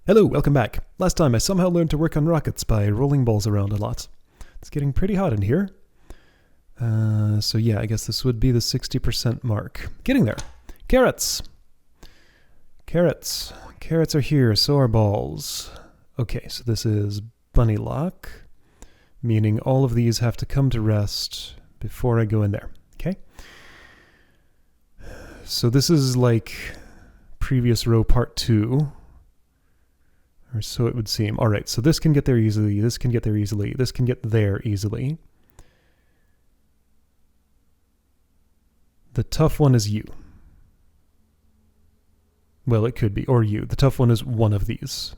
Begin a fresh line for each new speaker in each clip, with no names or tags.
Hello, welcome back. Last time I somehow learned to work on rockets by rolling balls around a lot. It's getting pretty hot in here. So yeah, I guess this would be the 60% mark. Getting there. Carrots. Carrots. Carrots are here, so are balls. Okay, so this is bunny lock, meaning all of these have to come to rest before I go in there. Okay? So this is like previous row part 2. Or so it would seem. All right, so this can get there easily, this can get there easily, this can get there easily. The tough one is you. Well, it could be, or you. The tough one is one of these.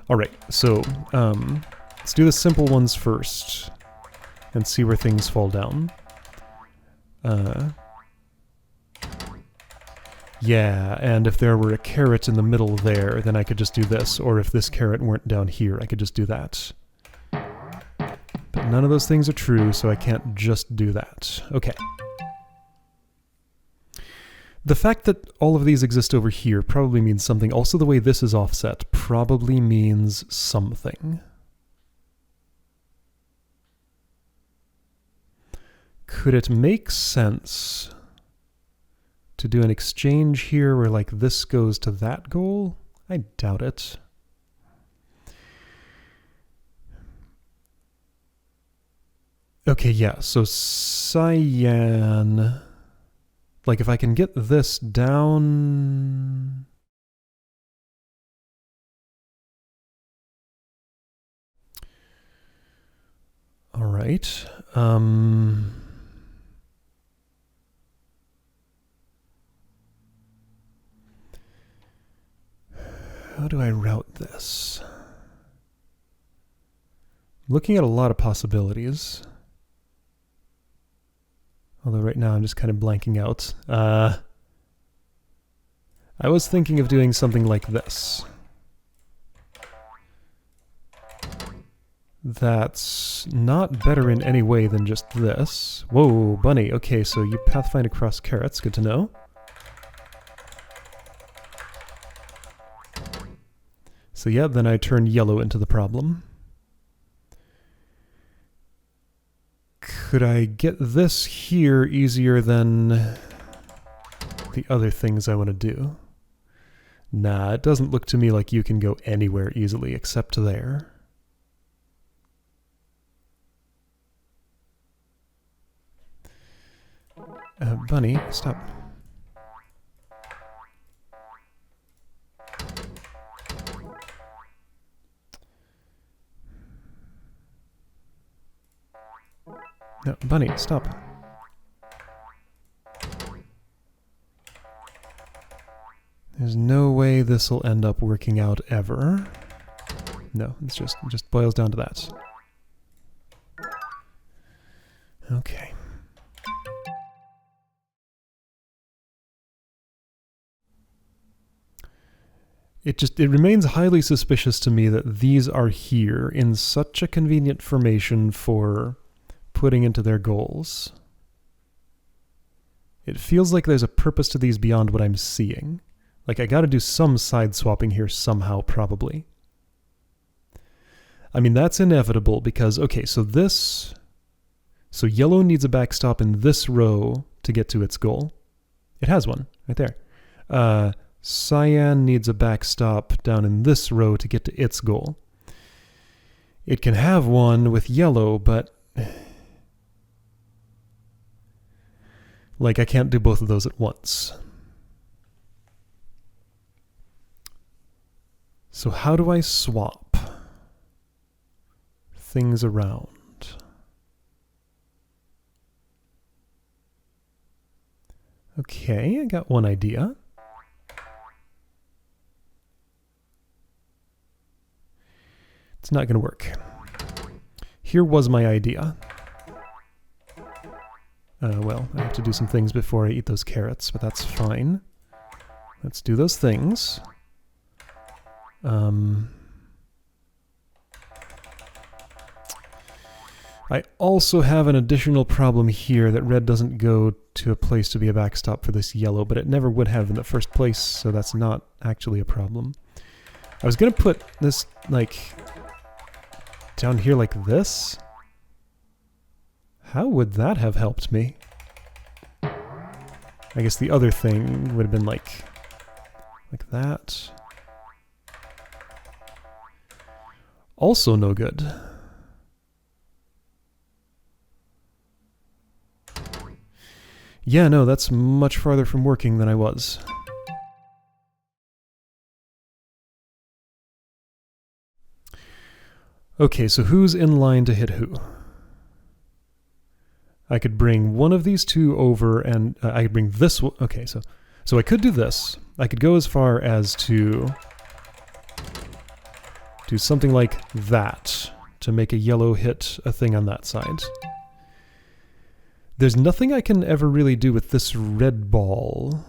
All right, so let's do the simple ones first and see where things fall down. Yeah, and if there were a carrot in the middle there, then I could just do this. Or if this carrot weren't down here, I could just do that. But none of those things are true, so I can't just do that. Okay. The fact that all of these exist over here probably means something. Also, the way this is offset probably means something. Could it make sense to do an exchange here where like this goes to that goal? I doubt it. Okay, yeah, so cyan, like if I can get this down, all right. How do I route this? Looking at a lot of possibilities. Although right now I'm just kind of blanking out. I was thinking of doing something like this. That's not better in any way than just this. Whoa, bunny. Okay, so you pathfind across carrots. Good to know. So yeah, then I turn yellow into the problem. Could I get this here easier than the other things I want to do? Nah, it doesn't look to me like you can go anywhere easily except there. Bunny, stop. No, bunny, stop. There's no way this will end up working out ever. No, it just boils down to that. Okay. It remains highly suspicious to me that these are here in such a convenient formation for putting into their goals. It feels like there's a purpose to these beyond what I'm seeing. Like I gotta do some side swapping here somehow, probably. I mean, that's inevitable because, okay, so yellow needs a backstop in this row to get to its goal. It has one, right there. Cyan needs a backstop down in this row to get to its goal. It can have one with yellow, but like I can't do both of those at once. So how do I swap things around? Okay, I got one idea. It's not going to work. Here was my idea. Well, I have to do some things before I eat those carrots, but that's fine. Let's do those things. I also have an additional problem here that red doesn't go to a place to be a backstop for this yellow, but it never would have in the first place, so that's not actually a problem. I was gonna put this, like, down here like this? How would that have helped me? I guess the other thing would have been like that. Also no good. Yeah, no, that's much farther from working than I was. Okay, so who's in line to hit who? I could bring one of these two over, and I could bring this one. Okay, so I could do this. I could go as far as to do something like that to make a yellow hit a thing on that side. There's nothing I can ever really do with this red ball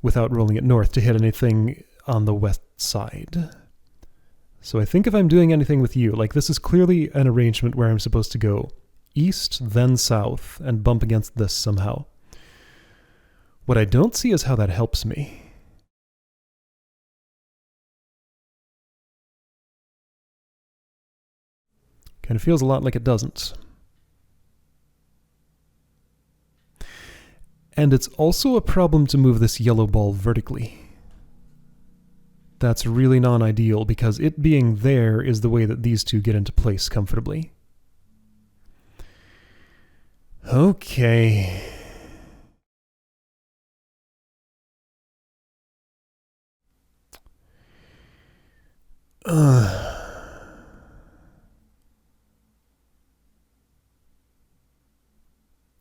without rolling it north to hit anything on the west side. So I think if I'm doing anything with you, like this is clearly an arrangement where I'm supposed to go east, then south, and bump against this somehow. What I don't see is how that helps me. Kind of feels a lot like it doesn't. And it's also a problem to move this yellow ball vertically. That's really non-ideal because it being there is the way that these two get into place comfortably. Okay.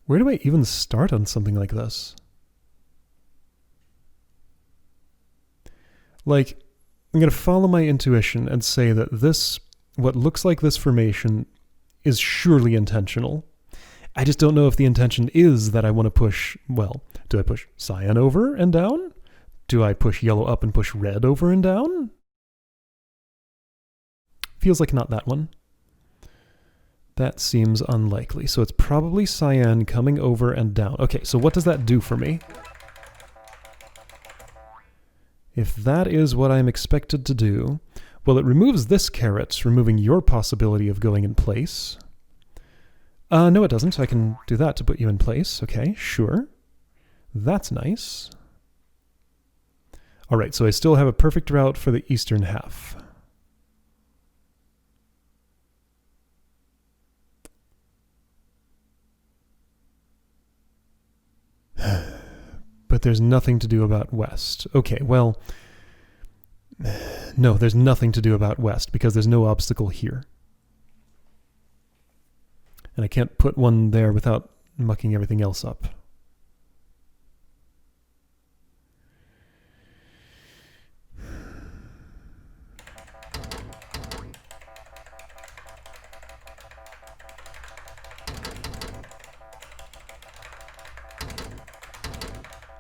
Where do I even start on something like this? Like, I'm going to follow my intuition and say that this, what looks like this formation, is surely intentional. I just don't know if the intention is that I want to push, well, do I push cyan over and down? Do I push yellow up and push red over and down? Feels like not that one. That seems unlikely. So it's probably cyan coming over and down. Okay, so what does that do for me? If that is what I'm expected to do, well, it removes this carrot, removing your possibility of going in place. No, it doesn't. I can do that to put you in place. Okay, sure. That's nice. All right, so I still have a perfect route for the eastern half. But there's nothing to do about west. Okay, well, no, there's nothing to do about west because there's no obstacle here. And I can't put one there without mucking everything else up.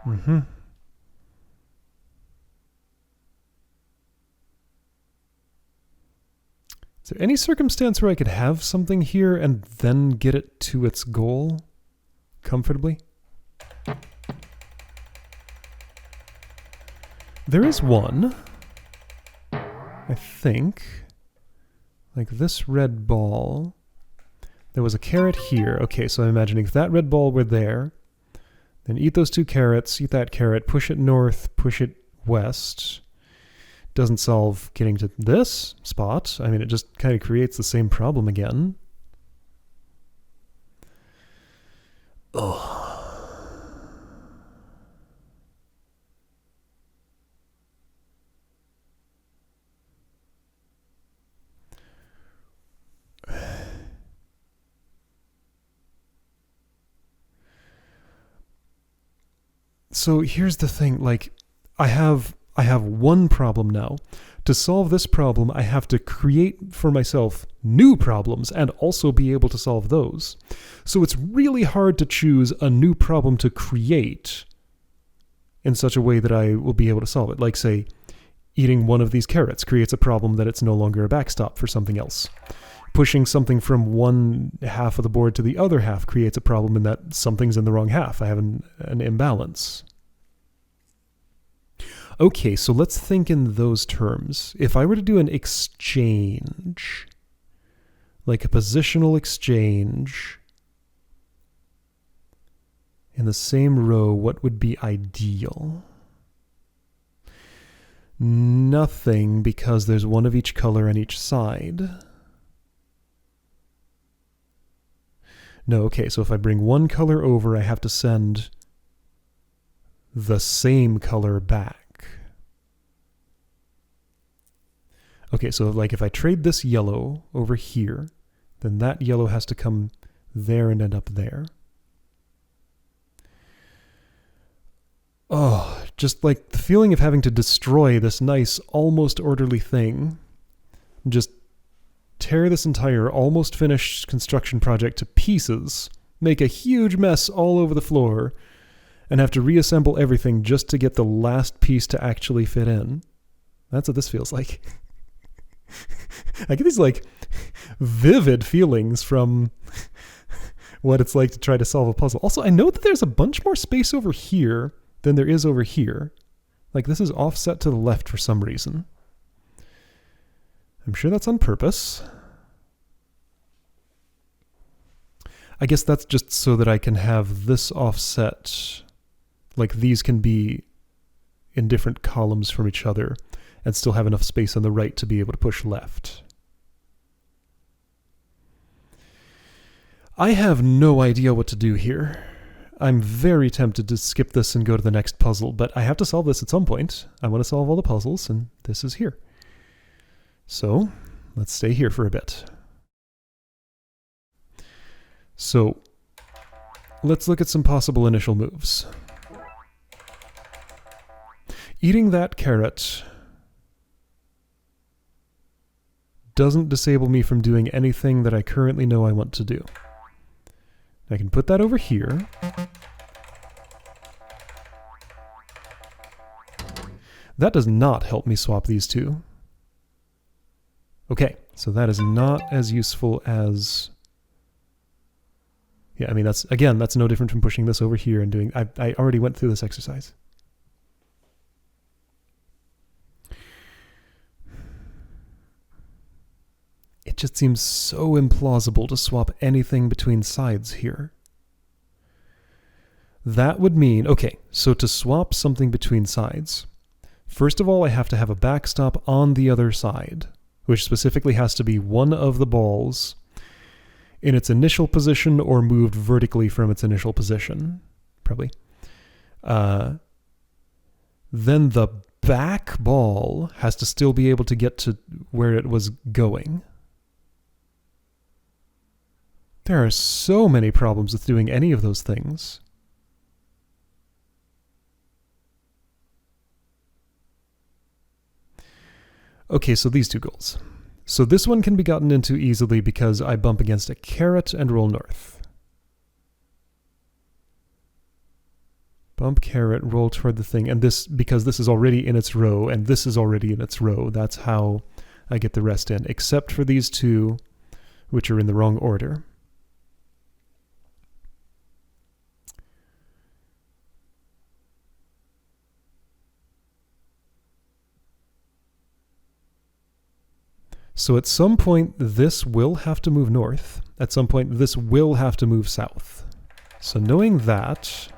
Mm-hmm. Is there any circumstance where I could have something here and then get it to its goal comfortably? There is one, I think. Like this red ball. There was a carrot here. Okay, so I'm imagining if that red ball were there, then eat those two carrots, eat that carrot, push it north, push it west. Doesn't solve getting to this spot. I mean, it just kind of creates the same problem again. Ugh. So here's the thing, like, I have one problem now. To solve this problem, I have to create for myself new problems and also be able to solve those. So it's really hard to choose a new problem to create in such a way that I will be able to solve it. Like, say, eating one of these carrots creates a problem that it's no longer a backstop for something else. Pushing something from one half of the board to the other half creates a problem in that something's in the wrong half. I have an imbalance. Okay, so let's think in those terms. If I were to do an exchange, like a positional exchange, in the same row, what would be ideal? Nothing, because there's one of each color on each side. No, okay, so if I bring one color over, I have to send the same color back. Okay, so like if I trade this yellow over here, then that yellow has to come there and end up there. Oh, just like the feeling of having to destroy this nice, almost orderly thing. Just tear this entire almost finished construction project to pieces, make a huge mess all over the floor, and have to reassemble everything just to get the last piece to actually fit in. That's what this feels like. I get these like vivid feelings from what it's like to try to solve a puzzle. Also, I know that there's a bunch more space over here than there is over here. Like this is offset to the left for some reason. I'm sure that's on purpose. I guess that's just so that I can have this offset, like these can be in different columns from each other and still have enough space on the right to be able to push left. I have no idea what to do here. I'm very tempted to skip this and go to the next puzzle, but I have to solve this at some point. I want to solve all the puzzles, and this is here. So, let's stay here for a bit. So, let's look at some possible initial moves. Eating that carrot doesn't disable me from doing anything that I currently know I want to do. I can put that over here. That does not help me swap these two. Okay, so that is not as useful as... Yeah, I mean, that's no different from pushing this over here and doing... I already went through this exercise. It just seems so implausible to swap anything between sides here. That would mean, okay, so to swap something between sides, first of all, I have to have a backstop on the other side, which specifically has to be one of the balls in its initial position or moved vertically from its initial position, probably. Then the back ball has to still be able to get to where it was going. There are so many problems with doing any of those things. Okay, so these two goals. So this one can be gotten into easily because I bump against a carrot and roll north. Bump carrot, roll toward the thing, and this, because this is already in its row, and this is already in its row, that's how I get the rest in, except for these two, which are in the wrong order. So at some point, this will have to move north. At some point, this will have to move south. So knowing that,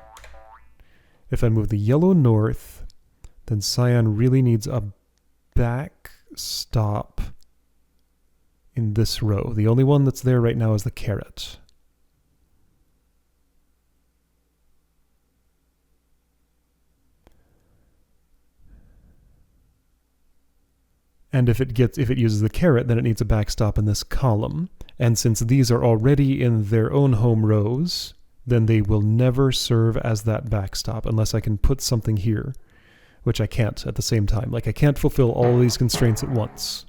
if I move the yellow north, then cyan really needs a backstop in this row. The only one that's there right now is the carrot. And if it uses the carrot, then it needs a backstop in this column. And since these are already in their own home rows, then they will never serve as that backstop unless I can put something here, which I can't at the same time. Like, I can't fulfill all these constraints at once.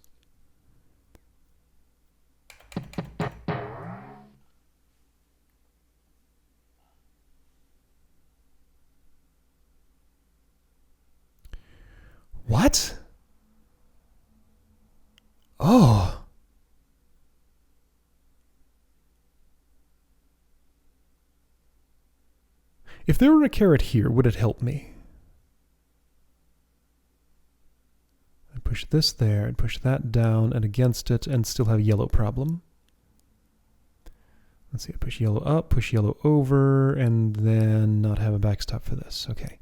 What? Oh. If there were a carrot here, would it help me? push this there and push that down and against it and still have yellow problem. Let's see, push yellow up, push yellow over, and then not have a backstop for this. Okay.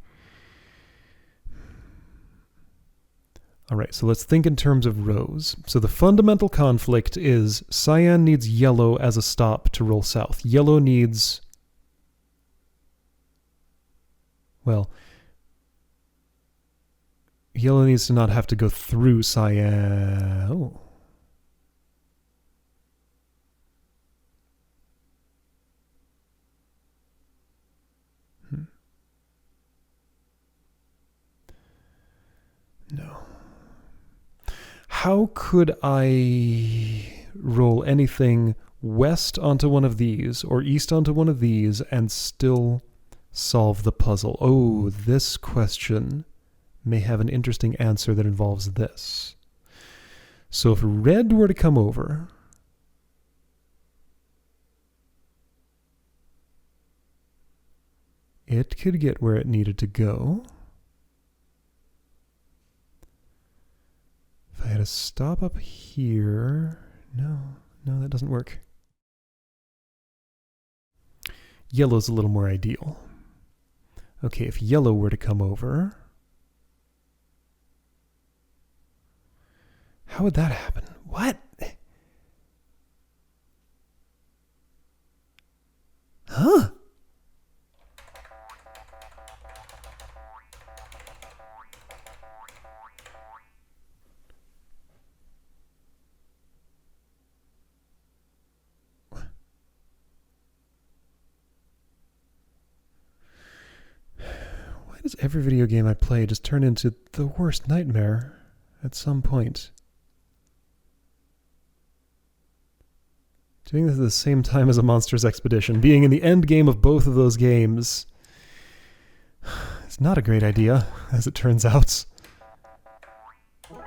All right, so let's think in terms of rows. So the fundamental conflict is cyan needs yellow as a stop to roll south. Yellow needs, well, yellow needs to not have to go through cyan. Oh. No. How could I roll anything west onto one of these or east onto one of these and still solve the puzzle? Oh, this question may have an interesting answer that involves this. So if red were to come over, it could get where it needed to go. If I had a stop up here, no, that doesn't work. Yellow's a little more ideal. Okay, if yellow were to come over, how would that happen? What? Huh? Why does every video game I play just turn into the worst nightmare at some point? Doing this at the same time as a Monsters Expedition, being in the end game of both of those games, it's not a great idea, as it turns out.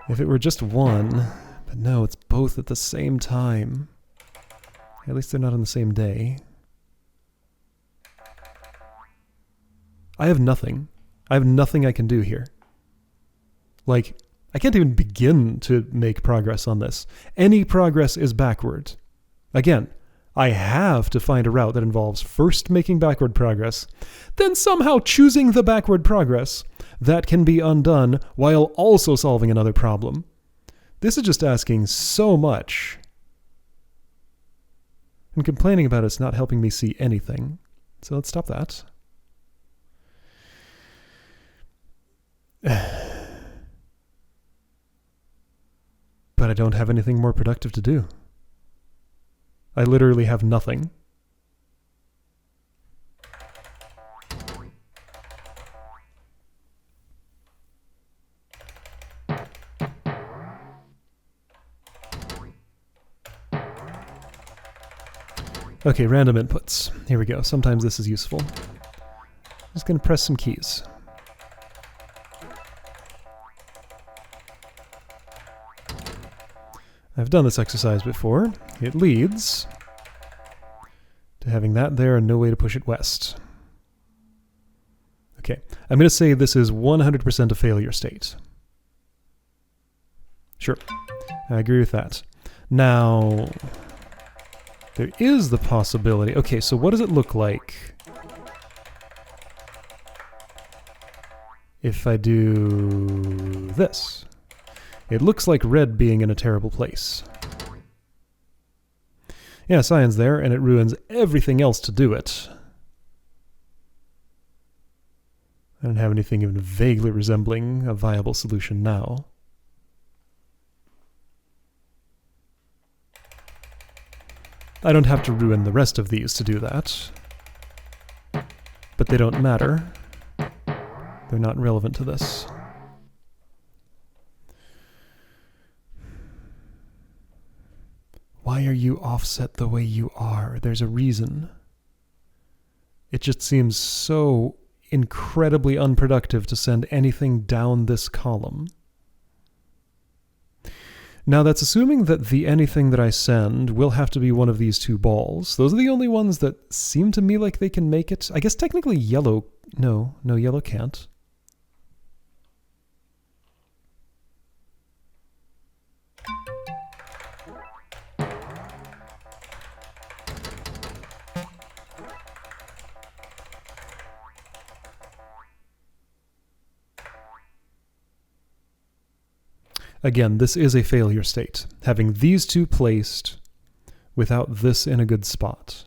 If it were just one, but no, it's both at the same time. At least they're not on the same day. I have nothing. I have nothing I can do here. Like, I can't even begin to make progress on this. Any progress is backward. Again, I have to find a route that involves first making backward progress, then somehow choosing the backward progress that can be undone while also solving another problem. This is just asking so much. And complaining about it's not helping me see anything. So let's stop that. But I don't have anything more productive to do. I literally have nothing. Okay, random inputs. Here we go. Sometimes this is useful. I'm just going to press some keys. I've done this exercise before. It leads to having that there and no way to push it west. Okay, I'm going to say this is 100% a failure state. Sure, I agree with that. Now, there is the possibility... Okay, so what does it look like if I do this? It looks like red being in a terrible place. Yeah, cyan's there, and it ruins everything else to do it. I don't have anything even vaguely resembling a viable solution now. I don't have to ruin the rest of these to do that. But they don't matter. They're not relevant to this. Why are you offset the way you are? There's a reason. It just seems so incredibly unproductive to send anything down this column. Now that's assuming that the anything that I send will have to be one of these two balls. Those are the only ones that seem to me like they can make it. I guess technically yellow... No, yellow can't. Again, this is a failure state. Having these two placed without this in a good spot.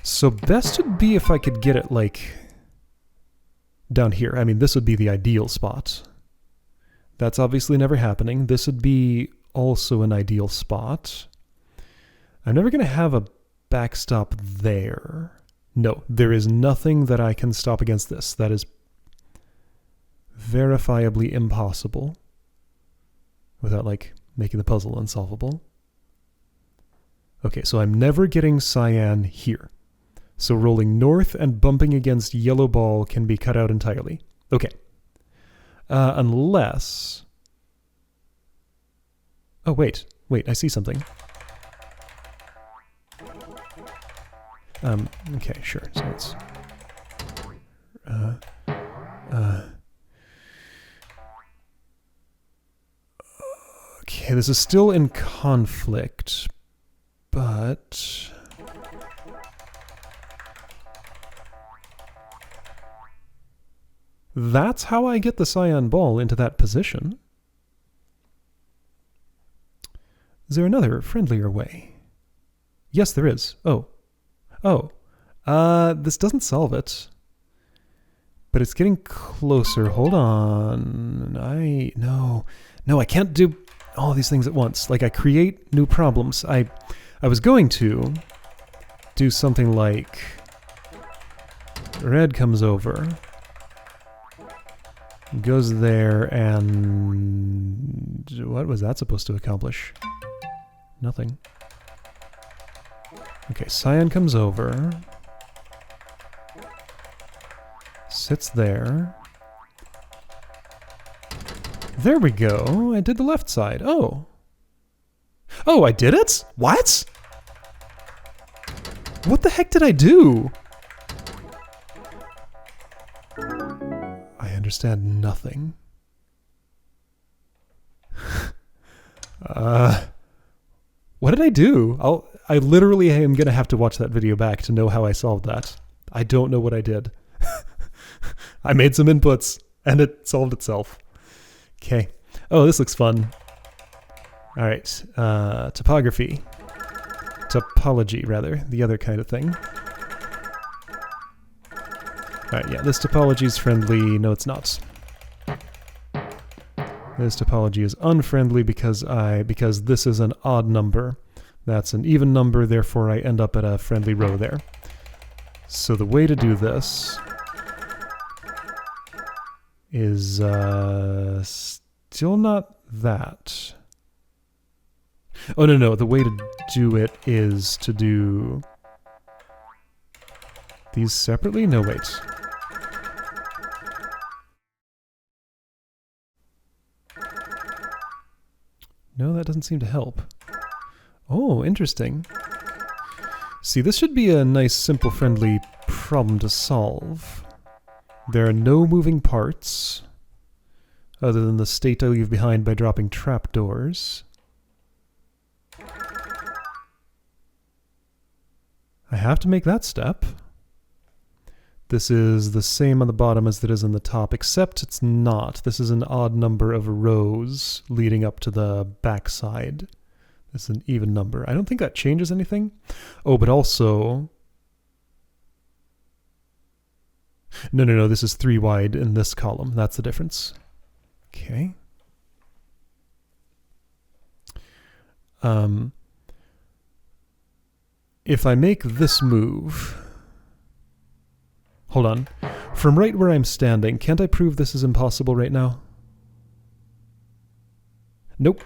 So best would be if I could get it, like, down here. I mean, this would be the ideal spot. That's obviously never happening. This would be also an ideal spot. I'm never going to have a backstop there. No, there is nothing that I can stop against this. That is verifiably impossible without, like, making the puzzle unsolvable. Okay, so I'm never getting cyan here. So rolling north and bumping against yellow ball can be cut out entirely. Okay. Unless... Oh, wait, I see something. Okay, sure, so it's... Okay, this is still in conflict, but... That's how I get the cyan ball into that position. Is there another, friendlier way? Yes, there is. Oh. This doesn't solve it. But it's getting closer. Hold on. No, I can't do all these things at once. Like, I create new problems. I was going to do something like red comes over, goes there, and what was that supposed to accomplish? Nothing. Okay, cyan comes over, sits there. There we go. I did the left side. Oh, I did it? What? What the heck did I do? I understand nothing. What did I do? I literally am gonna have to watch that video back to know how I solved that. I don't know what I did. I made some inputs and it solved itself. Okay. Oh, this looks fun. All right. Topography. Topology, rather. The other kind of thing. Alright, yeah, this topology is friendly. No, it's not. This topology is unfriendly because this is an odd number. That's an even number, therefore I end up at a friendly row there. So the way to do this is still not that. Oh, no, the way to do it is to do these separately? No, wait. No, that doesn't seem to help. Oh, interesting. See, this should be a nice, simple, friendly problem to solve. There are no moving parts, other than the state I leave behind by dropping trapdoors. I have to make that step. This is the same on the bottom as it is on the top, except it's not. This is an odd number of rows leading up to the backside. This is an even number. I don't think that changes anything. Oh, but also... No, this is 3 wide in this column. That's the difference. Okay. If I make this move... Hold on. From right where I'm standing, can't I prove this is impossible right now? Nope.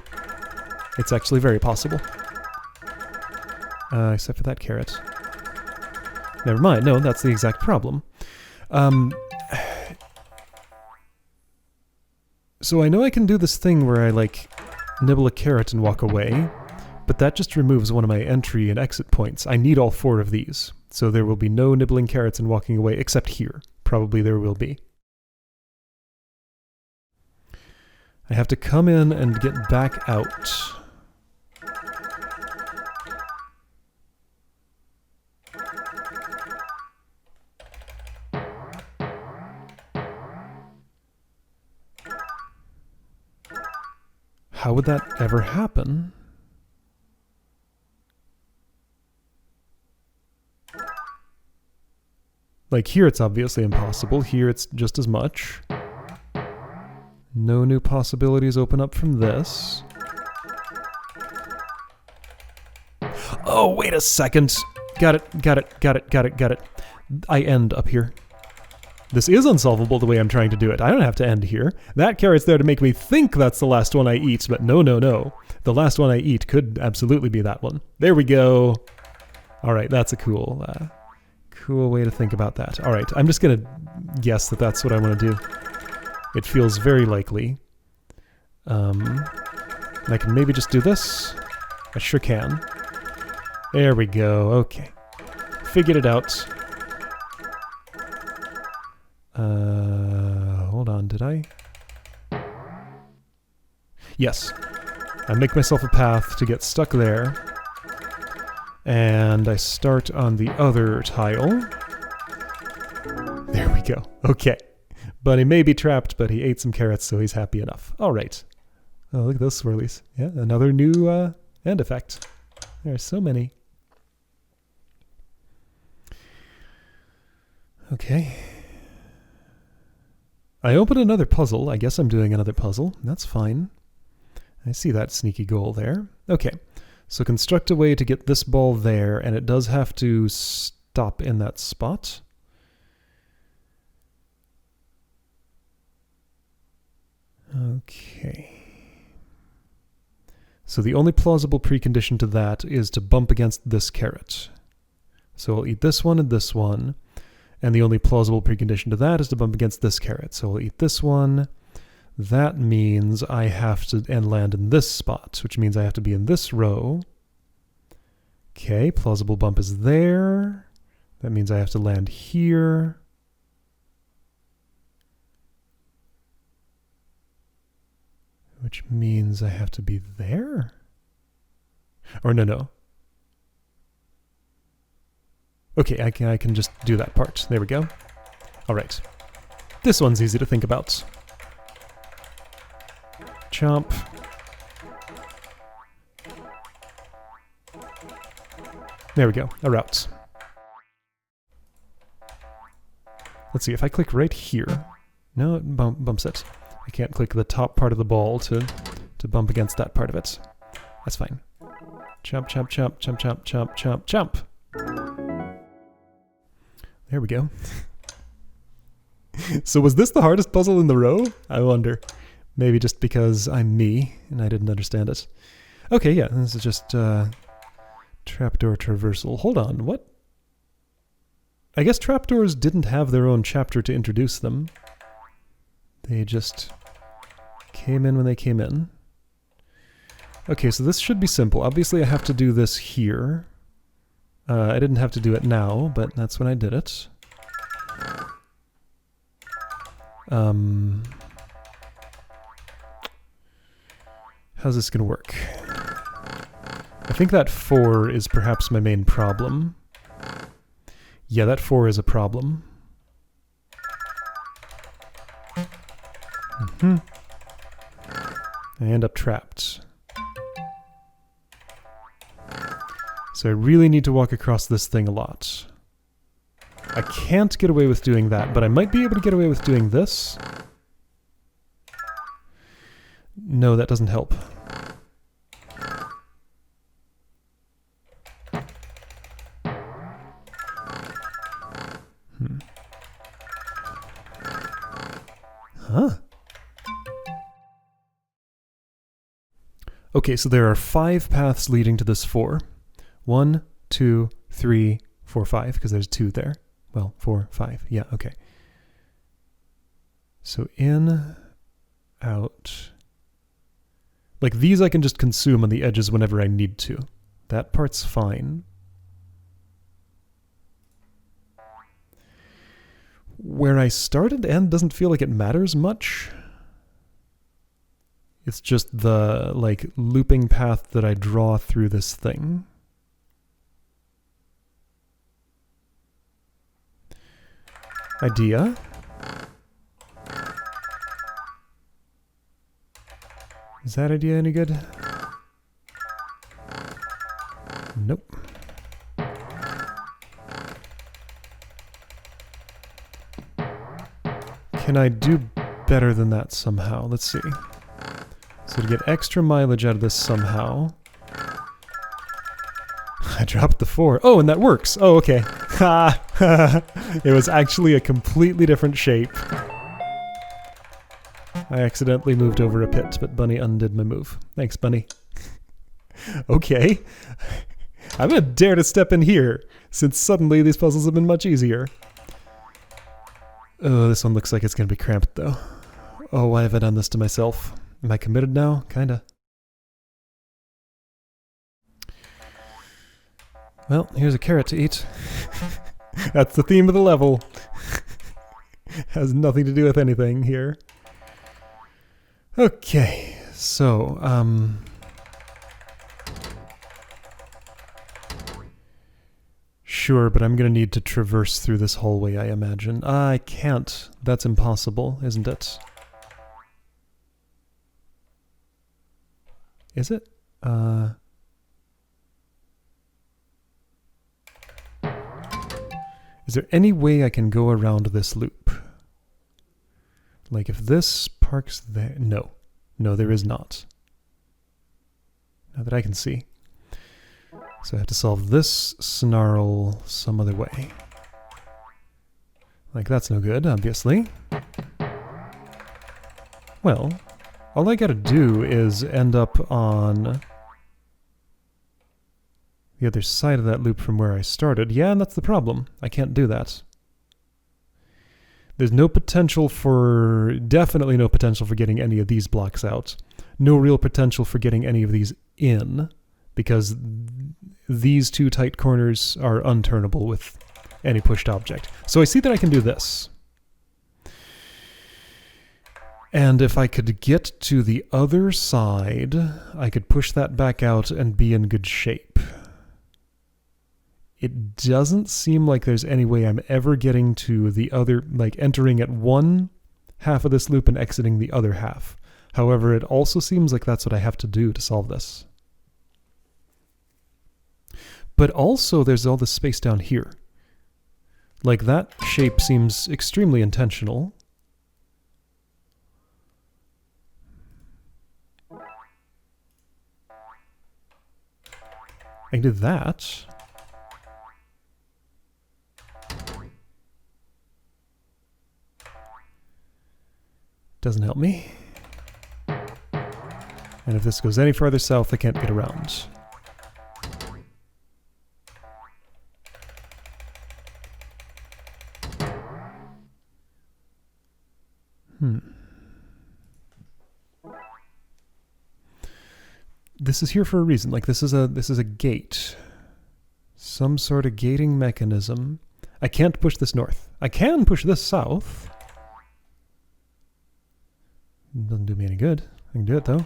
It's actually very possible. Except for that carrot. Never mind. No, that's the exact problem. So I know I can do this thing where I, like, nibble a carrot and walk away, but that just removes one of my entry and exit points. I need all 4 of these. So there will be no nibbling carrots and walking away, except here. Probably there will be. I have to come in and get back out. how would that ever happen? Like here it's obviously impossible, here it's just as much. No new possibilities open up from this. Oh, wait a second! Got it. I end up here. This is unsolvable the way I'm trying to do it. I don't have to end here. That carrot's there to make me think that's the last one I eat, but no. The last one I eat could absolutely be that one. There we go. Alright, that's a cool way to think about that. Alright, I'm just gonna guess that that's what I want to do. It feels very likely. And I can maybe just do this. I sure can. There we go, okay. Figured it out. Hold on, did I? Yes. I make myself a path to get stuck there. And I start on the other tile. There we go. Okay. Bunny may be trapped, but he ate some carrots, so he's happy enough. Alright. Oh, look at those swirlies. Yeah, another new end effect. There are so many. Okay. I opened another puzzle. I guess I'm doing another puzzle. That's fine. I see that sneaky goal there. Okay. So construct a way to get this ball there, and it does have to stop in that spot. Okay. So the only plausible precondition to that is to bump against this carrot. So I'll eat this one and this one. And the only plausible precondition to that is to bump against this carrot. So I'll eat this one. That means I have to land in this spot, which means I have to be in this row. Okay, plausible bump is there. That means I have to land here. Which means I have to be there? Or no. Okay, I can just do that part. There we go. Alright. This one's easy to think about. Chomp. There we go. A route. Let's see, if I click right here... No, it bumps it. I can't click the top part of the ball to bump against that part of it. That's fine. Chomp, chomp, chomp, chomp, chomp, chomp, chomp, chomp. There we go. So was this the hardest puzzle in the row? I wonder. Maybe just because I'm me and I didn't understand it. Okay, yeah, this is just trapdoor traversal. Hold on, what? I guess trapdoors didn't have their own chapter to introduce them. They just came in when they came in. Okay, so this should be simple. Obviously I have to do this here. I didn't have to do it now, but that's when I did it. How's this gonna work? I think that 4 is perhaps my main problem. Yeah, that 4 is a problem. I end up trapped. So I really need to walk across this thing a lot. I can't get away with doing that, but I might be able to get away with doing this. No, that doesn't help. Huh? Okay, so there are 5 paths leading to this 4. 1, 2, 3, 4, 5, because there's 2 there. Well, 4, 5. Yeah, okay. So in, out. Like these I can just consume on the edges whenever I need to. That part's fine. Where I start and end doesn't feel like it matters much. It's just the, like, looping path that I draw through this thing. Idea. Is that idea any good? Nope. Can I do better than that somehow? Let's see. So to get extra mileage out of this somehow... I dropped the 4. Oh, and that works! Oh, okay. Ha! It was actually a completely different shape. I accidentally moved over a pit, but Bunny undid my move. Thanks, Bunny. Okay. I'm gonna dare to step in here, since suddenly these puzzles have been much easier. Oh, this one looks like it's gonna be cramped, though. Oh, why have I done this to myself? Am I committed now? Kinda. Well, here's a carrot to eat. That's the theme of the level. Has nothing to do with anything here. Okay, so, sure, but I'm gonna need to traverse through this hallway, I imagine. I can't. That's impossible, isn't it? Is it? Is there any way I can go around this loop? Like if this parks there... No. No, there is not. Not that I can see. So I have to solve this snarl some other way. Like that's no good, obviously. Well, all I gotta do is end up on the other side of that loop from where I started. Yeah, and that's the problem. I can't do that. There's no potential for... Definitely no potential for getting any of these blocks out. No real potential for getting any of these in, because these two tight corners are unturnable with any pushed object. So I see that I can do this. And if I could get to the other side, I could push that back out and be in good shape. It doesn't seem like there's any way I'm ever getting to the other, like entering at one half of this loop and exiting the other half. However, it also seems like that's what I have to do to solve this. But also there's all this space down here. Like that shape seems extremely intentional. I can do that. Doesn't help me. And if this goes any farther south, I can't get around. This is here for a reason. Like this is a gate. Some sort of gating mechanism. I can't push this north. I can push this south. Doesn't do me any good. I can do it though.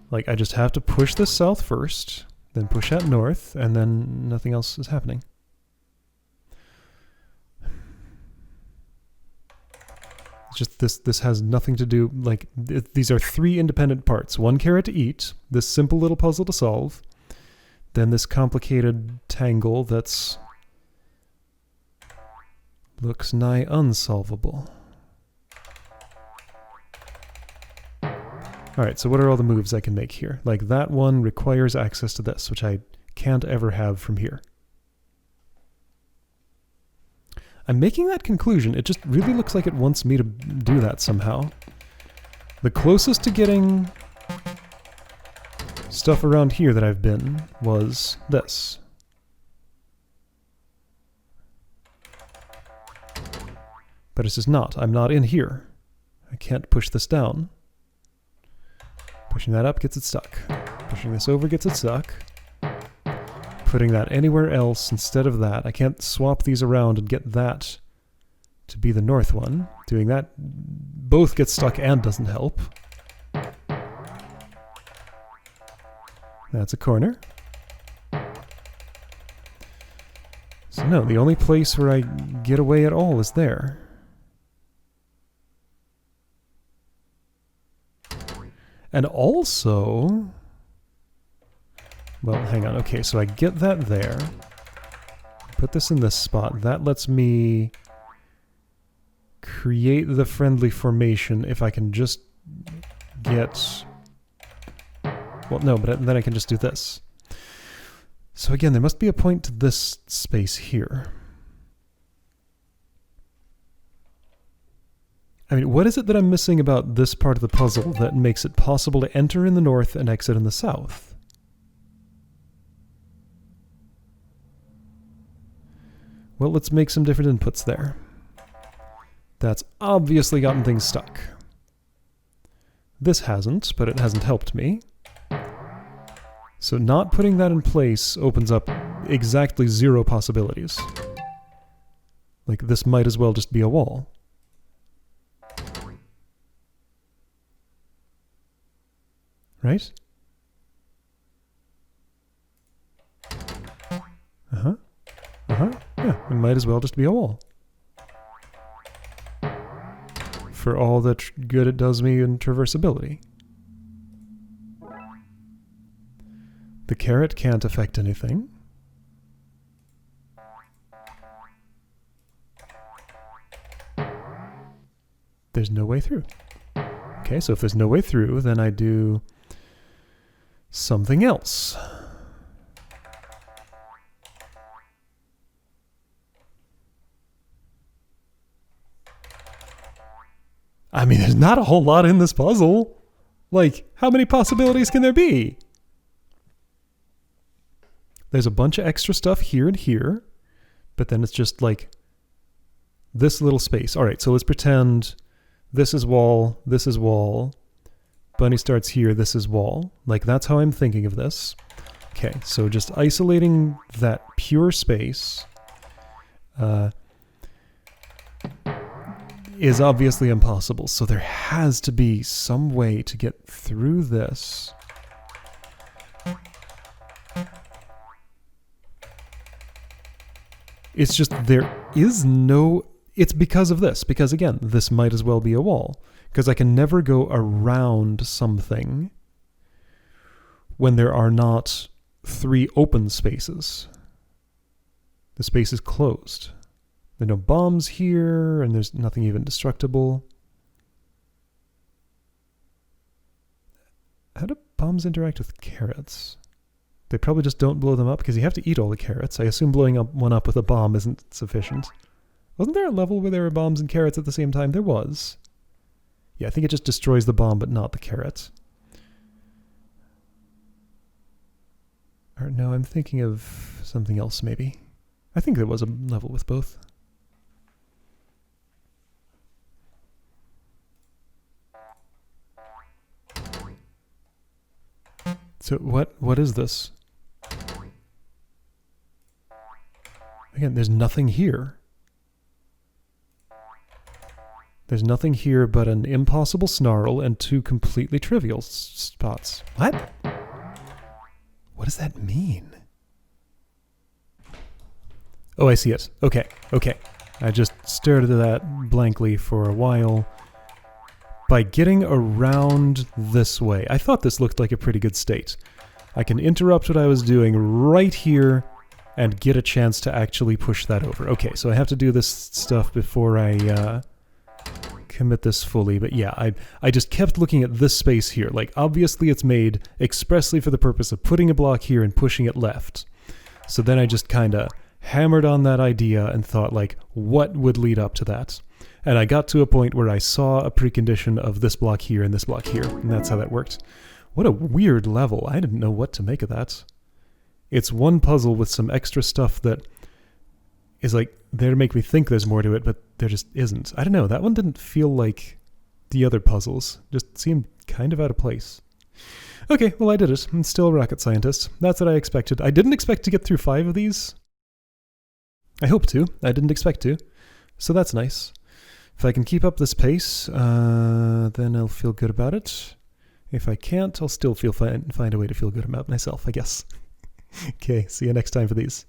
Like I just have to push this south first, then push that north, and then nothing else is happening. It's just this has nothing to do, like these are three independent parts. One carrot to eat, this simple little puzzle to solve, then this complicated tangle that's looks nigh unsolvable. Alright, so what are all the moves I can make here? Like that one requires access to this, which I can't ever have from here. I'm making that conclusion. It just really looks like it wants me to do that somehow. The closest to getting stuff around here that I've been was this. But it's just not. I'm not in here. I can't push this down. Pushing that up gets it stuck. Pushing this over gets it stuck. Putting that anywhere else instead of that. I can't swap these around and get that to be the north one. Doing that both gets stuck and doesn't help. That's a corner. So no, the only place where I get away at all is there. And also... Well, hang on. Okay, so I get that there. Put this in this spot. That lets me create the friendly formation if I can just get... Well, no, but then I can just do this. So again, there must be a point to this space here. I mean, what is it that I'm missing about this part of the puzzle that makes it possible to enter in the north and exit in the south? Well, let's make some different inputs there. That's obviously gotten things stuck. This hasn't, but it hasn't helped me. So not putting that in place opens up exactly 0 possibilities. Like, this might as well just be a wall. Right? Uh-huh. Uh-huh. Yeah, it might as well just be a wall. For all the good it does me in traversability. The carrot can't affect anything. There's no way through. Okay, so if there's no way through, then I do something else. I mean, there's not a whole lot in this puzzle. Like, how many possibilities can there be? There's a bunch of extra stuff here and here, but then it's just like this little space. All right, so let's pretend this is wall, Bunny starts here, this is wall. Like, that's how I'm thinking of this. Okay, so just isolating that pure space is obviously impossible. So there has to be some way to get through this. It's just there is no... It's because of this. Because, again, this might as well be a wall. Because I can never go around something when there are not 3 open spaces. The space is closed. There are no bombs here, and there's nothing even destructible. How do bombs interact with carrots? They probably just don't blow them up, because you have to eat all the carrots. I assume blowing one up with a bomb isn't sufficient. Wasn't there a level where there were bombs and carrots at the same time? There was. Yeah, I think it just destroys the bomb, but not the carrots. Or no, I'm thinking of something else, maybe. I think there was a level with both. So what is this? Again, there's nothing here. There's nothing here but an impossible snarl and 2 completely trivial spots. What? What does that mean? Oh, I see it. Okay, okay. I just stared at that blankly for a while. By getting around this way, I thought this looked like a pretty good state. I can interrupt what I was doing right here and get a chance to actually push that over. Okay, so I have to do this stuff before I commit this fully, but yeah, I just kept looking at this space here. Like, obviously it's made expressly for the purpose of putting a block here and pushing it left. So then I just kind of hammered on that idea and thought, like, what would lead up to that? And I got to a point where I saw a precondition of this block here and this block here, and that's how that worked. What a weird level. I didn't know what to make of that. It's one puzzle with some extra stuff that is like there to make me think there's more to it, but there just isn't. I don't know, that one didn't feel like the other puzzles. Just seemed kind of out of place. Okay, well I did it. I'm still a rocket scientist. That's what I expected. I didn't expect to get through 5 of these. I hope to. I didn't expect to. So that's nice. If I can keep up this pace, then I'll feel good about it. If I can't, I'll still find a way to feel good about myself, I guess. Okay, see you next time for these.